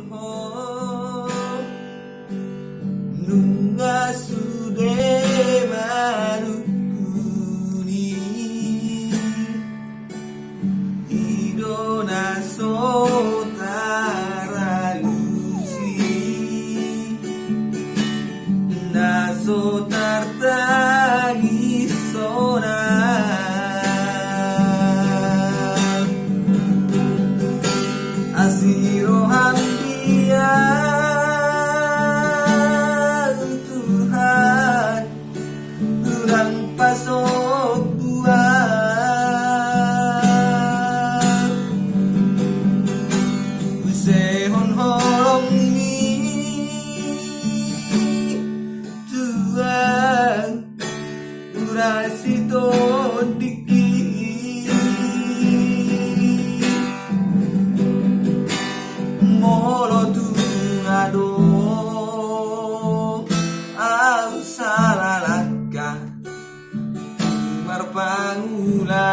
ho nunga sude manukuni idona sotara lusi naso tartagi sona asiro hambia Tuhan urang pasok buah usehon holong ni Tuhan urasito diki molo tu ado au salalaka marpangula